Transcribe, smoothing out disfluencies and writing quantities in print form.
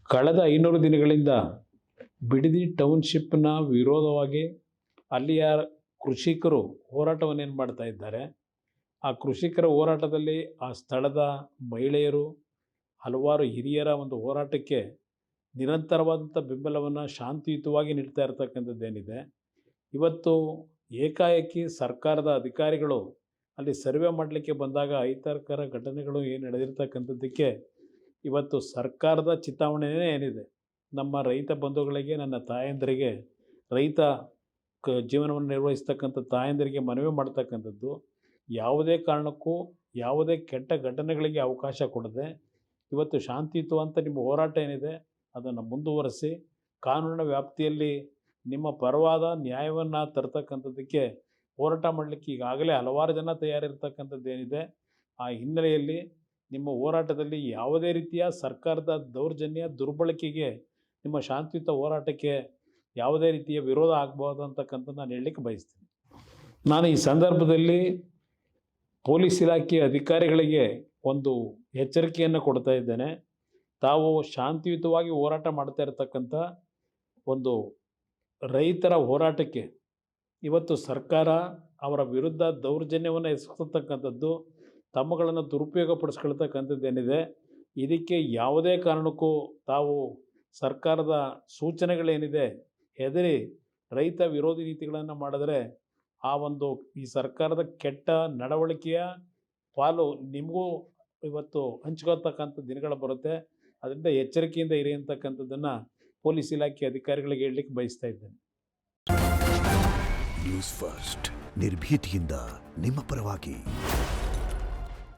ಕಳೆದ 500 ದಿನಗಳಿಂದ ಬಿಡದಿ ಟೌನ್‌ಶಿಪ್‌ನ ವಿರೋಧವಾಗಿ ಅಲ್ಲಿಯ ಕೃಷಿಕರು ಹೋರಾಟವನ್ನೇನು ಮಾಡ್ತಾ ಇದ್ದಾರೆ. ಆ ಕೃಷಿಕರ ಹೋರಾಟದಲ್ಲಿ ಆ ಸ್ಥಳದ ಮಹಿಳೆಯರು, ಹಲವಾರು ಹಿರಿಯರ ಒಂದು ಹೋರಾಟಕ್ಕೆ ನಿರಂತರವಾದಂಥ ಬೆಂಬಲವನ್ನು ಶಾಂತಿಯುತವಾಗಿ ನೀಡ್ತಾ ಇರತಕ್ಕಂಥದ್ದೇನಿದೆ. ಇವತ್ತು ಏಕಾಏಕಿ ಸರ್ಕಾರದ ಅಧಿಕಾರಿಗಳು ಅಲ್ಲಿ ಸರ್ವೆ ಮಾಡಲಿಕ್ಕೆ ಬಂದಾಗ ಅಹಿತಕರ ಘಟನೆಗಳು ಏನು ನಡೆದಿರ್ತಕ್ಕಂಥದ್ದಕ್ಕೆ ಇವತ್ತು ಸರ್ಕಾರದ ಚಿತಾವಣೆಯೇ ಏನಿದೆ, ನಮ್ಮ ರೈತ ಬಂಧುಗಳಿಗೆ, ನನ್ನ ತಾಯಂದಿರಿಗೆ, ರೈತ ಜೀವನವನ್ನು ನಿರ್ವಹಿಸ್ತಕ್ಕಂಥ ತಾಯಂದಿರಿಗೆ ಮನವಿ ಮಾಡ್ತಕ್ಕಂಥದ್ದು, ಯಾವುದೇ ಕಾರಣಕ್ಕೂ ಯಾವುದೇ ಕೆಟ್ಟ ಘಟನೆಗಳಿಗೆ ಅವಕಾಶ ಕೊಡದೆ ಇವತ್ತು ಶಾಂತಿಯುತವಂತ ನಿಮ್ಮ ಹೋರಾಟ ಏನಿದೆ ಅದನ್ನು ಮುಂದುವರಿಸಿ ಕಾನೂನಿನ ವ್ಯಾಪ್ತಿಯಲ್ಲಿ ನಿಮ್ಮ ಪರವಾದ ನ್ಯಾಯವನ್ನು ತರ್ತಕ್ಕಂಥದ್ದಕ್ಕೆ ಹೋರಾಟ ಮಾಡಲಿಕ್ಕೆ ಈಗಾಗಲೇ ಹಲವಾರು ಜನ ತಯಾರಿರ್ತಕ್ಕಂಥದ್ದೇನಿದೆ. ಆ ಹಿನ್ನೆಲೆಯಲ್ಲಿ ನಿಮ್ಮ ಹೋರಾಟದಲ್ಲಿ ಯಾವುದೇ ರೀತಿಯ ಸರ್ಕಾರದ ದೌರ್ಜನ್ಯ, ದುರ್ಬಳಕೆಗೆ ನಿಮ್ಮ ಶಾಂತಿಯುತ ಹೋರಾಟಕ್ಕೆ ಯಾವುದೇ ರೀತಿಯ ವಿರೋಧ ಆಗ್ಬೋದು ಅಂತಕ್ಕಂಥದ್ದು ನಾನು ಹೇಳಲಿಕ್ಕೆ ಬಯಸ್ತೀನಿ. ನಾನು ಈ ಸಂದರ್ಭದಲ್ಲಿ ಪೊಲೀಸ್ ಇಲಾಖೆ ಅಧಿಕಾರಿಗಳಿಗೆ ಒಂದು ಎಚ್ಚರಿಕೆಯನ್ನು ಕೊಡ್ತಾ ಇದ್ದೇನೆ. ತಾವು ಶಾಂತಿಯುತವಾಗಿ ಹೋರಾಟ ಮಾಡ್ತಾ ಇರತಕ್ಕಂಥ ಒಂದು ರೈತರ ಹೋರಾಟಕ್ಕೆ ಇವತ್ತು ಸರ್ಕಾರ ಅವರ ವಿರುದ್ಧ ದೌರ್ಜನ್ಯವನ್ನು ಎಸಗತಕ್ಕಂಥದ್ದು, ತಮ್ಮಗಳನ್ನು ದುರುಪಯೋಗಪಡಿಸ್ಕೊಳ್ತಕ್ಕಂಥದ್ದೇನಿದೆ, ಇದಕ್ಕೆ ಯಾವುದೇ ಕಾರಣಕ್ಕೂ ತಾವು ಸರ್ಕಾರದ ಸೂಚನೆಗಳೇನಿದೆ ಹೆದರಿ ರೈತ ವಿರೋಧಿ ನೀತಿಗಳನ್ನು ಮಾಡಿದ್ರೆ ಆ ಒಂದು ಈ ಸರ್ಕಾರದ ಕೆಟ್ಟ ನಡವಳಿಕೆಯ ಪಾಲು ನಿಮಗೂ ಇವತ್ತು ಹಂಚ್ಕೊಳ್ತಕ್ಕಂಥ ದಿನಗಳು ಬರುತ್ತೆ. ಅದರಿಂದ ಎಚ್ಚರಿಕೆಯಿಂದ ಇರಿ ಅಂತಕ್ಕಂಥದ್ದನ್ನು ಪೊಲೀಸ್ ಇಲಾಖೆ ಅಧಿಕಾರಿಗಳಿಗೆ ಹೇಳಲಿಕ್ಕೆ ಬಯಸ್ತಾ ಇದ್ದೇನೆ. ನ್ಯೂಸ್ ಫಸ್ಟ್ ನಿರ್ಭೀತಿಯಿಂದ ನಿಮ್ಮ ಪರವಾಗಿ.